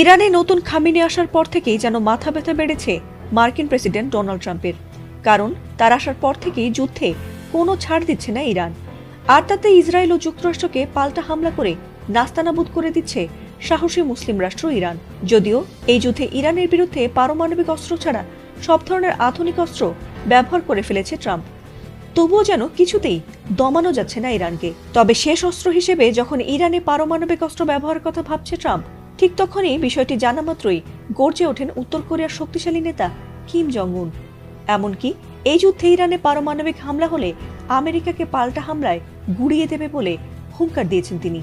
ইরানে নতুন খামি নিয়ে আসার পর থেকেই যেন মাথা ব্যথা বেড়েছে মার্কিন প্রেসিডেন্ট ডোনাল্ড ট্রাম্পের। কারণ তার আসার পর থেকেই যুদ্ধে কোনো ছাড় দিচ্ছে না ইরান। আর তাতে ইসরায়েল ও যুক্তরাষ্ট্রকে পাল্টা হামলা করে নাস্তানাবুদ করে দিচ্ছে সাহসী মুসলিম রাষ্ট্র ইরান। যদিও এই যুদ্ধে ইরানের বিরুদ্ধে পারমাণবিক অস্ত্র ছাড়া সব ধরনের আধুনিক অস্ত্র ব্যবহার করে ফেলেছে ট্রাম্প, তবুও যেন কিছুতেই দমানো যাচ্ছে না ইরানকে। তবে শেষ অস্ত্র হিসেবে যখন ইরানে পারমাণবিক অস্ত্র ব্যবহারের কথা ভাবছে ট্রাম্প, ঠিক তখনই বিষয়টি জানা মাত্রই গর্জে ওঠেন উত্তর কোরিয়ার শক্তিশালী নেতা কিম জং উন। এমনকি এই যুদ্ধে ইরানে পারমাণবিক হামলা হলে আমেরিকাকে পাল্টা হামলায় গুড়িয়ে দেবে বলে হুঙ্কার দিয়েছেন তিনি।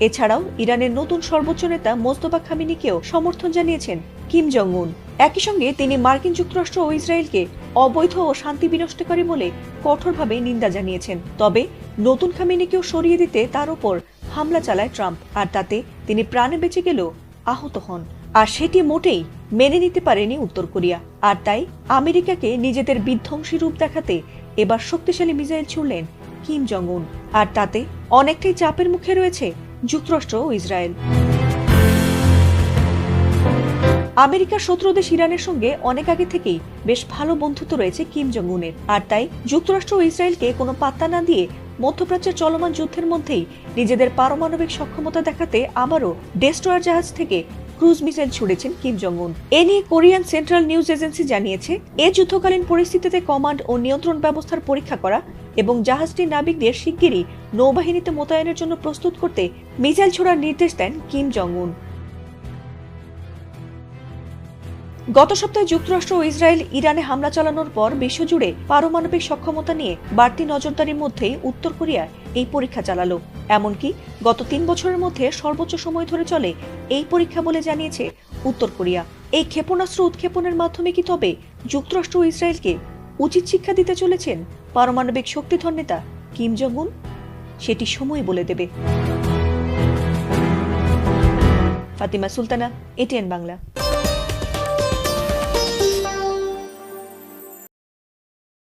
এছাড়াও ইরানের নতুন সর্বোচ্চ নেতা মোস্তফা খামেনিকেও সমর্থন জানিয়েছেন কিম জং উন। একই সঙ্গে তিনি মার্কিন যুক্তরাষ্ট্র ও ইসরায়েলকে অবৈধ ও শান্তি বিনষ্টকারী বলে কঠোরভাবে নিন্দা জানিয়েছেন। তবে নতুন খামেনিকেও সরিয়ে দিতে তার উপর হামলা চালায় ট্রাম্প, আর তাতে তিনি প্রাণে বেঁচে গেলেও আহত হন। আর সেটি মোটেই মেনে নিতে পারেনি উত্তর কোরিয়া। আর তাই আমেরিকাকে নিজেদের বিধ্বংসী রূপ দেখাতে এবার শক্তিশালী মিসাইল ছুড়লেন কিম জং উন। আর তাতে অনেকটাই চাপের মুখে রয়েছে যুক্তরাষ্ট্র ও ইসরায়েল। আমেরিকার শত্রু দেশ ইরানের সঙ্গে অনেক আগে থেকেই বেশ ভালো বন্ধুত্ব রয়েছে কিম জং উনের। আর তাই যুক্তরাষ্ট্র ও ইসরায়েলকে কোনো পাত্তা না দিয়ে মধ্যপ্রাচ্যের চলমান যুদ্ধের মধ্যেই নিজেদের পারমাণবিক সক্ষমতা দেখাতে আবারও ডেস্ট্রয়ার জাহাজ থেকে ক্রুজ মিসাইল ছুড়েছেন কিম জং উন। এ নিয়ে কোরিয়ান সেন্ট্রাল নিউজ এজেন্সি জানিয়েছে, এ যুদ্ধকালীন পরিস্থিতিতে কমান্ড ও নিয়ন্ত্রণ ব্যবস্থার পরীক্ষা করা এবং জাহাজটির নাবিকদের শিগগিরই নৌবাহিনীতে মোতায়েনের জন্য প্রস্তুত করতে মিসাইল ছোড়ার নির্দেশ দেন কিম জং উন। গত সপ্তাহে যুক্তরাষ্ট্র ও ইসরায়েল ইরানে হামলা চালানোর পর বিশ্বজুড়ে পারমাণবিক সক্ষমতা নিয়ে বাড়তি নজরদারির মধ্যেই উত্তর কোরিয়া এই পরীক্ষা চালালো। এমনকি গত 3 বছরের মধ্যে সর্বোচ্চ সময় ধরে চলে এই পরীক্ষা বলে জানিয়েছে উত্তর কোরিয়া। এই ক্ষেপণাস্ত্র উৎক্ষেপণের মাধ্যমে কি তবে যুক্তরাষ্ট্র ও ইসরায়েলকে উচিত শিক্ষা দিতে চলেছেন পারমাণবিক শক্তিধর নেতা কিম জং উন? সেটি সময় বলে দেবে। ফাতিমা সুলতানা, এটিএন বাংলা।